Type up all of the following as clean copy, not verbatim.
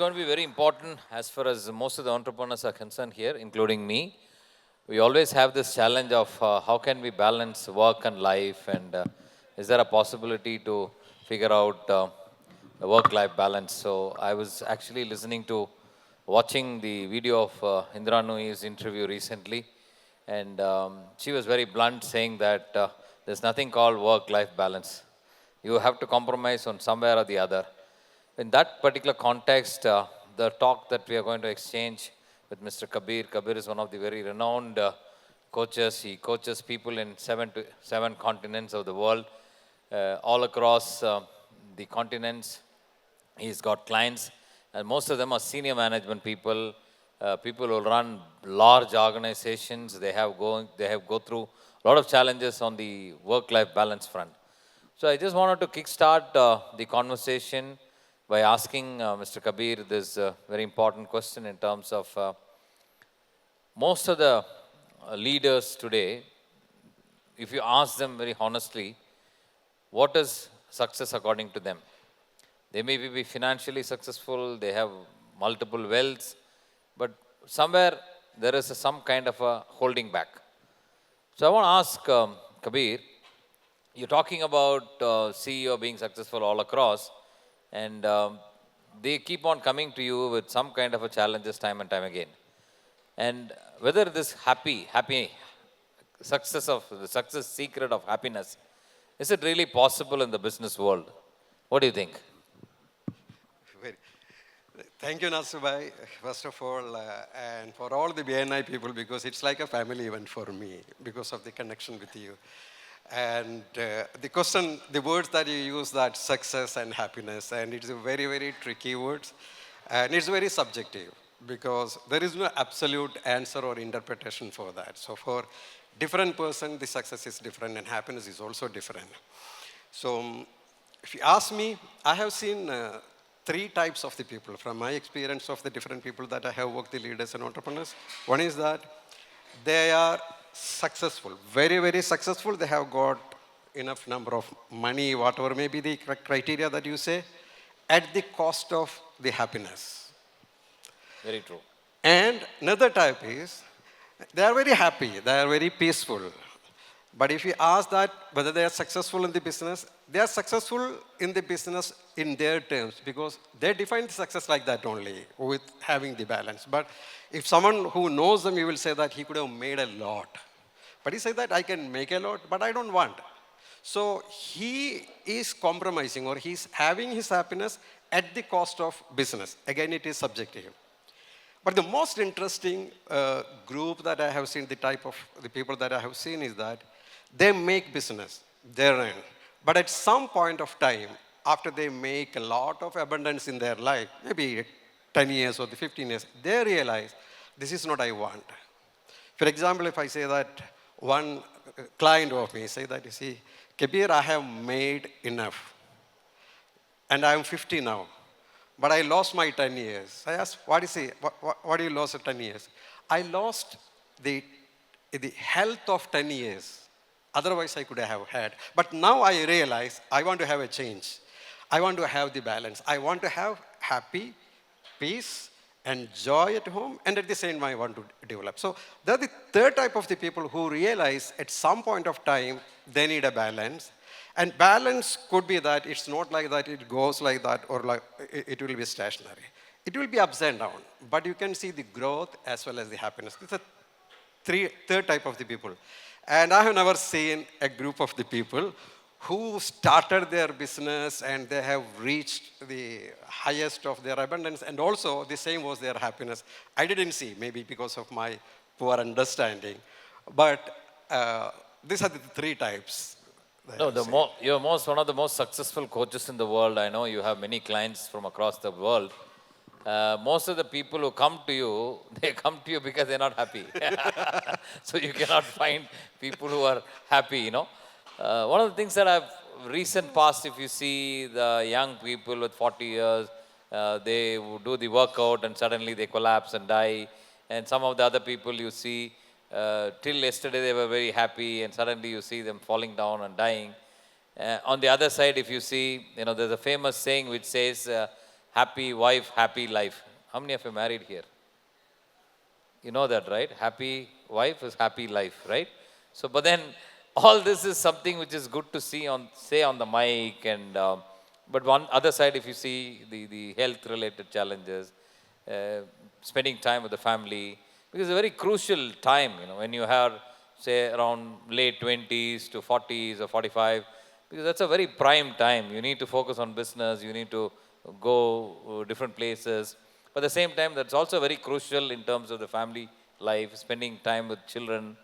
going to be very important as far as most of the entrepreneurs are concerned here, including me. We always have this challenge of how can we balance work and life, and is there a possibility to figure out the work-life balance? So I was actually watching the video of Indra Nooyi's interview recently, and she was very blunt saying that there's nothing called work-life balance. You have to compromise on somewhere or the other. In that particular context, the talk that we are going to exchange with Mr. Kabeer. Kabeer is one of the very renowned coaches. He coaches people in seven continents of the world, all across the continents. He's got clients, and most of them are senior management people, people who run large organizations. They have go through a lot of challenges on the work-life balance front. So I just wanted to kickstart the conversation by asking Mr. Kabeer this very important question in terms of most of the leaders today, if you ask them very honestly, what is success according to them? They may be financially successful, they have multiple wealths, but somewhere there is some kind of a holding back. So I want to ask Kabeer, you're talking about CEO being successful all across, and they keep on coming to you with some kind of a challenges time and time again. And whether this happy success of the success secret of happiness, is it really possible in the business world? What do you think? Very- Thank you, Nasubhai, first of all, and for all the BNI people, because it's like a family event for me because of the connection with you. And the question, the words that you use, that success and happiness, and it's a very, very tricky words, and it's very subjective because there is no absolute answer or interpretation for that. So for different person, the success is different and happiness is also different. So if you ask me, I have seen three types of the people from my experience of the different people that I have worked, the leaders and entrepreneurs. One is that they are successful, very, very successful. They have got enough number of money, whatever may be the criteria that you say, at the cost of the happiness. Very true. And another type is, they are very happy, they are very peaceful. But if you ask that whether they are successful in the business, they are successful in the business in their terms because they define success like that only, with having the balance. But if someone who knows them, you will say that he could have made a lot. But he said that I can make a lot, but I don't want. So he is compromising or he's having his happiness at the cost of business. Again, it is subjective. But the most interesting group that I have seen, the type of the people that I have seen is that they make business, they run. But at some point of time, after they make a lot of abundance in their life, maybe 10 years or the 15 years, they realize this is not I want. For example, if I say that one client of me say that, you see, Kabeer, I have made enough. And I am 50 now. But I lost my 10 years. I asked, what is it? What do you lost at 10 years? I lost the health of 10 years. Otherwise, I could have had. But now I realize I want to have a change. I want to have the balance. I want to have happy, peace, and joy at home, and at the same time, I want to develop. So they're the third type of the people who realize at some point of time they need a balance. And balance could be that it's not like that, it goes like that, or like it will be stationary. It will be ups and downs, but you can see the growth as well as the happiness. It's a third type of the people. And I have never seen a group of the people who started their business and they have reached the highest of their abundance, and also the same was their happiness. I didn't see, maybe because of my poor understanding, but these are the three types. No, you're one of the most successful coaches in the world. I know you have many clients from across the world. Most of the people who come to you, they come to you because they're not happy. So you cannot find people who are happy. One of the things that I've recent past, if you see the young people with 40 years, they do the workout and suddenly they collapse and die. And some of the other people you see, till yesterday they were very happy and suddenly you see them falling down and dying. On the other side, if you see, there's a famous saying which says, happy wife, happy life. How many of you married here? You know that, right? Happy wife is happy life, right? So, but then all this is something which is good to see on, say, on the mic, and but one other side, if you see the health related challenges, uh, spending time with the family, because it's a very crucial time, you know, when you have, say, around late 20s to 40s or 45, because that's a very prime time. You need to focus on business, you need to go different places. But at the same time, that's also very crucial in terms of the family life, spending time with children.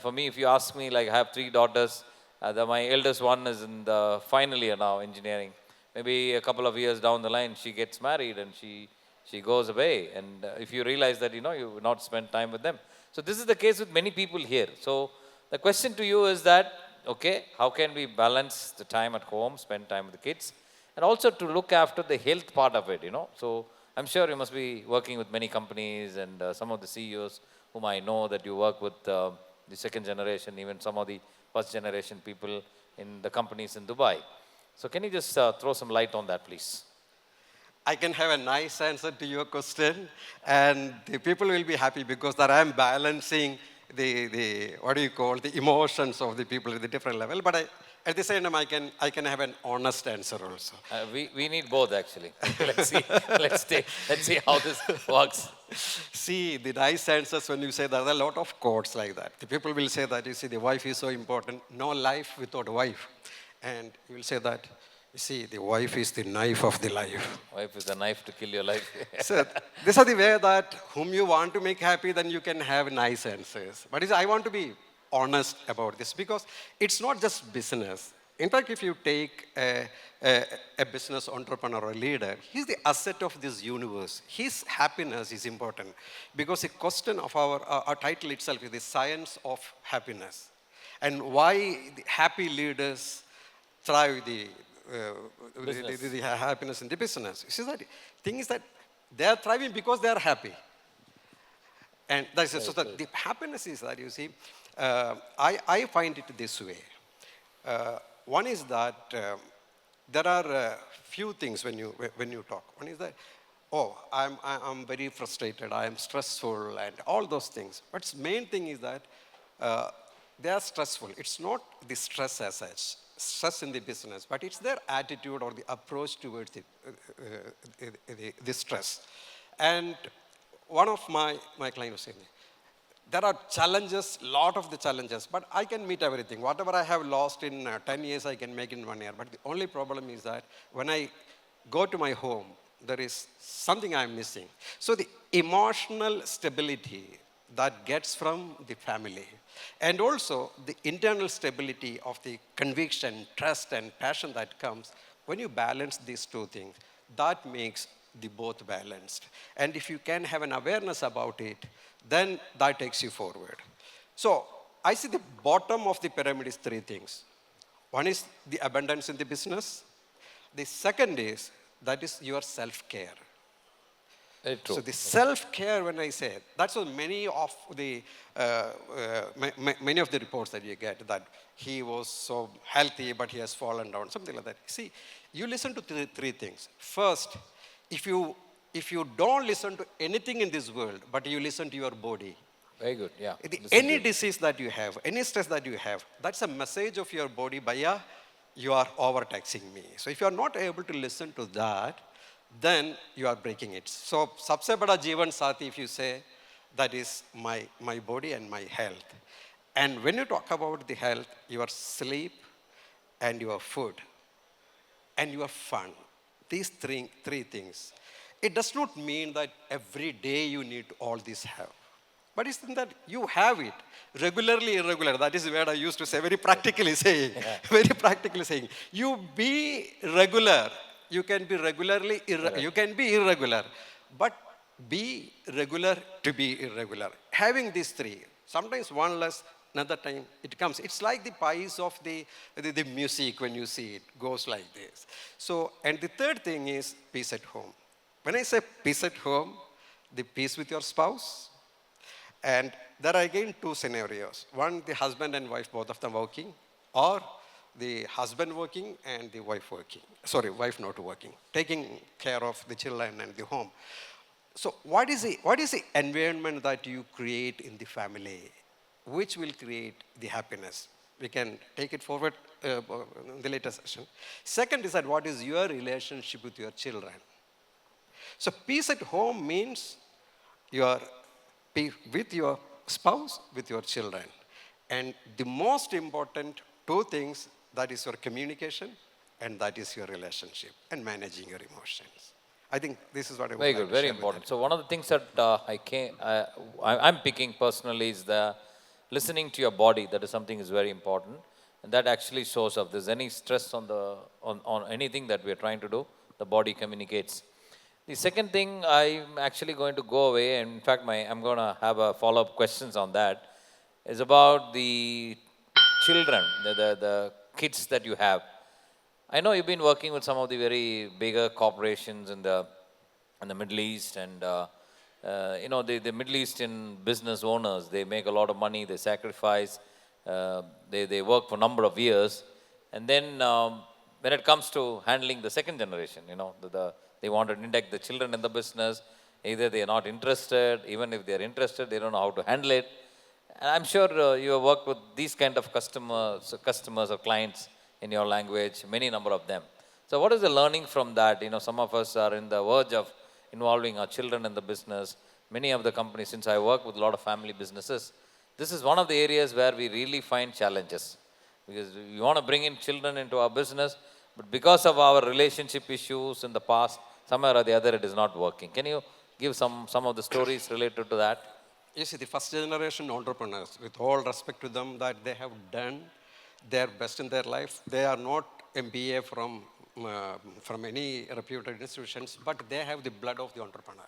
For me, if you ask me, like I have three daughters. My eldest one is in the final year now, engineering. Maybe a couple of years down the line, she gets married and she goes away. And if you realize that, you know, you will not spend time with them. So this is the case with many people here. So the question to you is that, okay, how can we balance the time at home, spend time with the kids, and also to look after the health part of it, you know? So I'm sure you must be working with many companies and some of the CEOs whom I know that you work with the second generation, even some of the first generation people in the companies in Dubai. So can you just throw some light on that, please? I can have a nice answer to your question, and the people will be happy because that I'm balancing the what do you call, the emotions of the people at the different level. But at the same time, I can have an honest answer also. We need both actually. Let's see. Let's see how this works. See, the nice answers when you say there are a lot of quotes like that. The people will say that, you see, the wife is so important. No life without a wife. And you will say that, you see, the wife is the knife of the life. Wife is a knife to kill your life. So these are the way that whom you want to make happy, then you can have nice answers. But I want to be honest about this because it's not just business. In fact, if you take a business entrepreneur or a leader, he's the asset of this universe. His happiness is important because the question of our title itself is the science of happiness. And why the happy leaders thrive the happiness in the business. You see that thing is that they are thriving because they are happy. And that's so that the happiness is that, you see, I find it this way. One is that there are few things when you talk. One is that, oh, I'm very frustrated, I am stressful, and all those things. But the main thing is that they are stressful. It's not the stress as such, stress in the business, but it's their attitude or the approach towards the stress. And one of my clients was saying, there are challenges, lot of the challenges, but I can meet everything. Whatever I have lost in 10 years, I can make in 1 year. But the only problem is that when I go to my home, there is something I'm missing. So the emotional stability that gets from the family, and also the internal stability of the conviction, trust, and passion that comes, when you balance these two things, that makes the both balanced. And if you can have an awareness about it, then that takes you forward. So I see the bottom of the pyramid is three things. One is the abundance in the business. The second is, that is your self-care. Very true. So the self-care, when I say, that's what many of the many of the reports that you get, that he was so healthy, but he has fallen down, something like that. See, you listen to three things. First, if you don't listen to anything in this world, but you listen to your body, Very good. Yeah. any disease that you have, any stress that you have, that's a message of your body, Bhaiya, you are overtaxing me. So if you are not able to listen to that, then you are breaking it. So, sabse bada jeevan saathi, if you say, that is my body and my health. And when you talk about the health, your sleep and your food and your fun, these three things. It does not mean that every day you need all these have. But it's that you have it regularly, irregular. That is where I used to say, very practically saying, very practically saying, you be regular. You can be regularly, you can be irregular, but be regular to be irregular. Having these three, sometimes one less, another time it comes. It's like the pies of the music when you see it, goes like this. So, and the third thing is peace at home. When I say peace at home, the peace with your spouse, and there are again two scenarios. One, the husband and wife, both of them working, or the husband working and the wife working. Sorry, wife not working, taking care of the children and the home. So what is the environment that you create in the family, which will create the happiness? We can take it forward in the later session. Second is that what is your relationship with your children? So peace at home means your with your spouse, with your children. And the most important two things, that is your communication and that is your relationship and managing your emotions. I think this is what I would Very like good, to very share with important. that. So one of the things that I'm picking personally is the listening to your body. That is something is very important, and that actually shows up. There's any stress on anything that we are trying to do, the body communicates. The second thing, I'm actually going to go away, and in fact, I'm going to have a follow-up questions on that. Is about the children, the kids that you have. I know you've been working with some of the very bigger corporations in the Middle East, and the Middle Eastern business owners. They make a lot of money. They sacrifice. They work for a number of years, and then when it comes to handling the second generation, they want to induct the children in the business. Either they are not interested. Even if they are interested, they don't know how to handle it. And I'm sure you have worked with these kind of customers or clients in your language, many number of them. So what is the learning from that? Some of us are in the verge of involving our children in the business. Many of the companies, since I work with a lot of family businesses, this is one of the areas where we really find challenges. Because you want to bring in children into our business, but because of our relationship issues in the past, somewhere or the other it is not working. Can you give some of the stories related to that? You see, the first generation entrepreneurs, with all respect to them, that they have done their best in their life. They are not MBA from any reputed institutions, but they have the blood of the entrepreneur.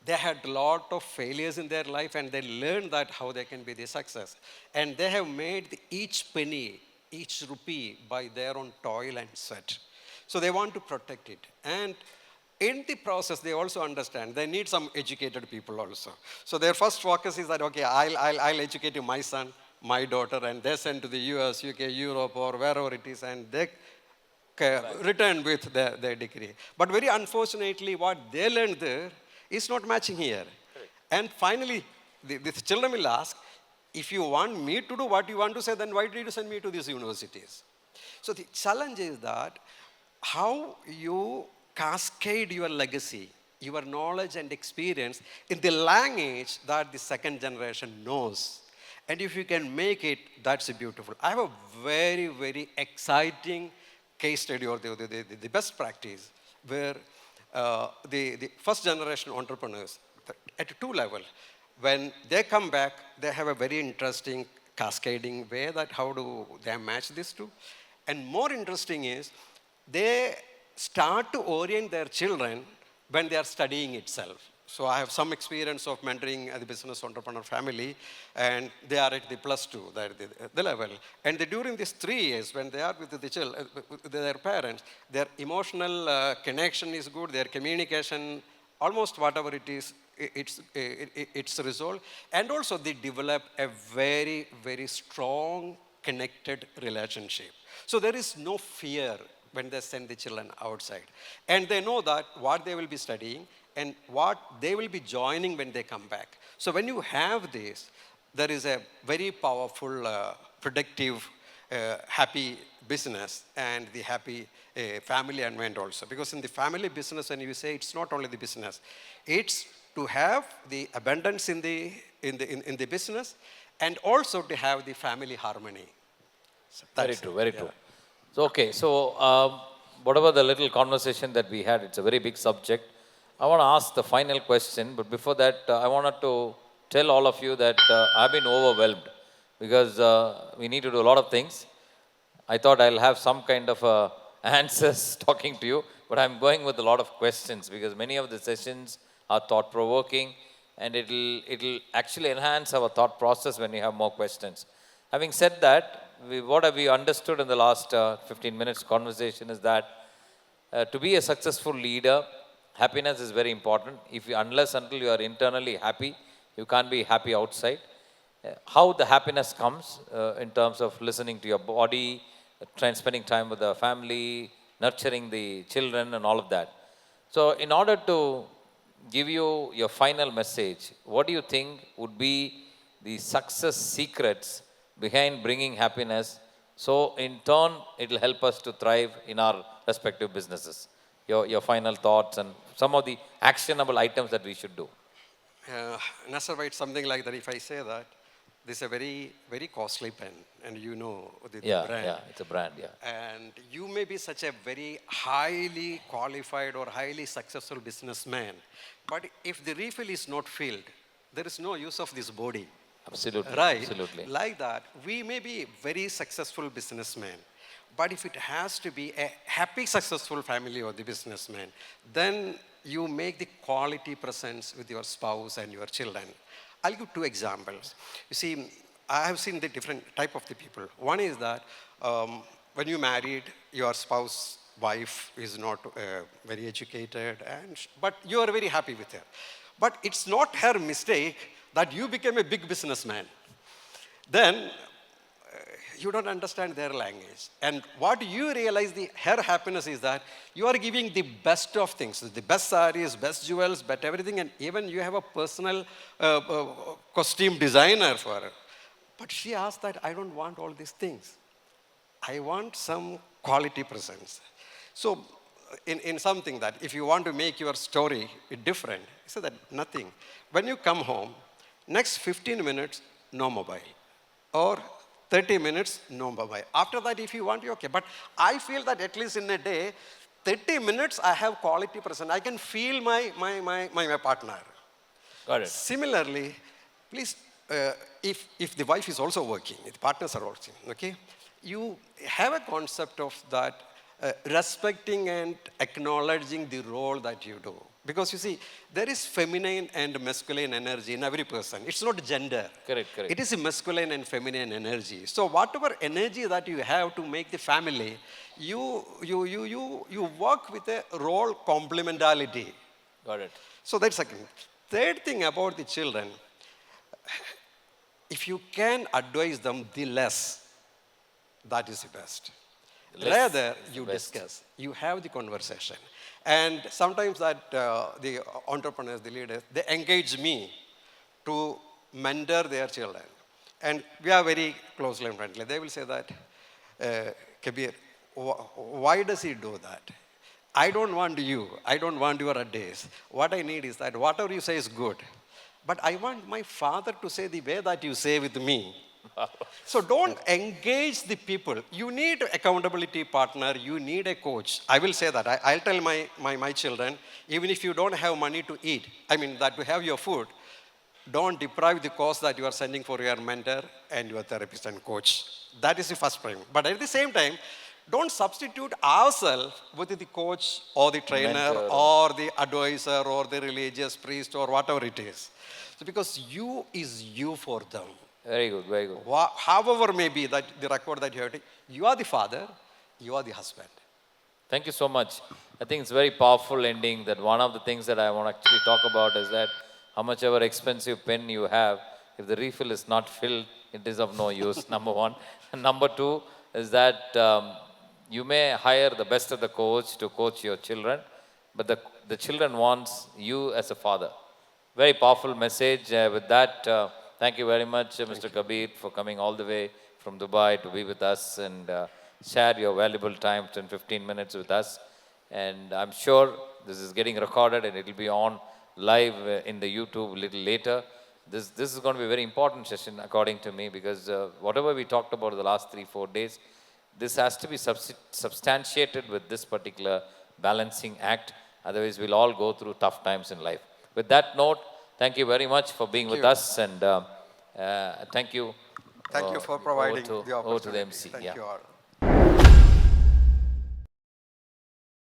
They had a lot of failures in their life and they learned that how they can be the success. And they have made each penny, each rupee by their own toil and sweat. So they want to protect it. And in the process, they also understand they need some educated people also. So their first focus is that, okay, I'll educate my son, my daughter, and they send to the US, UK, Europe, or wherever it is, and they return with their degree. But very unfortunately, what they learned there is not matching here. And finally, the children will ask, if you want me to do what you want to say, then why did you send me to these universities? So the challenge is that how you cascade your legacy, your knowledge and experience in the language that the second generation knows. And if you can make it, that's beautiful. I have a very, very exciting case study or the best practice where the first generation entrepreneurs at two level, when they come back, they have a very interesting cascading way that how do they match these two. And more interesting is they start to orient their children when they are studying itself. So I have some experience of mentoring the business entrepreneur family, and they are at the +2, the level. And during these 3 years, when they are with with their parents, their emotional connection is good, their communication, almost whatever it is, it's resolved. And also they develop a very, very strong connected relationship. So there is no fear when they send the children outside. And they know that what they will be studying and what they will be joining when they come back. So when you have this, there is a very powerful, productive, happy business and the happy family environment also. Because in the family business, when you say it's not only the business, it's to have the abundance in the business and also to have the family harmony. So Very that's true, it. very Yeah. true. So, okay, so whatever the little conversation that we had, it's a very big subject. I want to ask the final question, but before that, I wanted to tell all of you that I've been overwhelmed because we need to do a lot of things. I thought I'll have some kind of answers talking to you, but I'm going with a lot of questions because many of the sessions are thought provoking, and it'll actually enhance our thought process when you have more questions. Having said that, what have we understood in the last 15 minutes conversation is that to be a successful leader, happiness is very important. Unless until you are internally happy, you can't be happy outside. How the happiness comes in terms of listening to your body, spending time with the family, nurturing the children, and all of that. So, in order to give you your final message, what do you think would be the success secrets behind bringing happiness? So, in turn, it will help us to thrive in our respective businesses. Your final thoughts and some of the actionable items that we should do. Nasser, it's something like that. If I say that, this is a very, very costly pen, and you know the Yeah, brand. yeah, it's a brand, yeah. And you may be such a very highly qualified or highly successful businessman, but if the refill is not filled, there is no use of this body. Absolutely, Right? absolutely. Like that, we may be very successful businessmen, but if it has to be a happy, successful family or the businessman, then you make the quality presence with your spouse and your children. I'll give two examples. You see, I have seen the different type of the people. One is that when you married, your spouse, wife is not very educated, but you are very happy with her. But it's not her mistake that you became a big businessman. Then you don't understand their language. And what you realize, her happiness is that you are giving the best of things, the best sarees, best jewels, but everything, and even you have a personal costume designer for her. But she asked that, I don't want all these things. I want some quality presence. So in something that if you want to make your story different, he said that nothing. When you come home, next 15 minutes, no mobile. Or 30 minutes, no mobile. After that, if you want, you okay. But I feel that at least in a day, 30 minutes I have quality presence. I can feel my partner. Got it. Similarly, please, if the wife is also working, if the partners are working, okay, you have a concept of that respecting and acknowledging the role that you do. Because you see, there is feminine and masculine energy in every person. It's not gender. Correct, correct. It is a masculine and feminine energy. So whatever energy that you have to make the family, you work with a role complementarity. Got it. So that's second. Third thing about the children, if you can advise them the less, that is the best. Less Rather, is the you best. discuss, you have the conversation. And sometimes that the entrepreneurs, the leaders, they engage me to mentor their children. And we are very closely and friendly. They will say that, Kabeer, why does he do that? I don't want you. I don't want your advice. What I need is that whatever you say is good. But I want my father to say the way that you say with me. So don't engage the people. You need accountability partner. You need a coach. I will say that. I'll tell my children, even if you don't have money to eat, I mean that to have your food, don't deprive the cost that you are sending for your mentor and your therapist and coach. That is the first point. But at the same time, don't substitute ourselves with the coach or the trainer Mentor. or the advisor or the religious priest or whatever it is. So because you is you for them. Very good, very good. However may be that the record that you have taken, you are the father, you are the husband. Thank you so much. I think it's very powerful ending that one of the things that I want to actually talk about is that how much ever expensive pen you have, if the refill is not filled, it is of no use, number one. And number two is that you may hire the best of the coach to coach your children, but the children wants you as a father. Very powerful message. With that, thank you very much, Mr. Kabeer, for coming all the way from Dubai to be with us and share your valuable time, 10, 15 minutes with us. And I'm sure this is getting recorded and it will be on live in the YouTube a little later. This is going to be a very important session, according to me, because whatever we talked about the last 3-4 days, this has to be substantiated with this particular balancing act. Otherwise, we'll all go through tough times in life. With that note, thank you very much for being with us, and thank you. Thank you for providing over the opportunity. over to the MC. Thank Yeah. you all.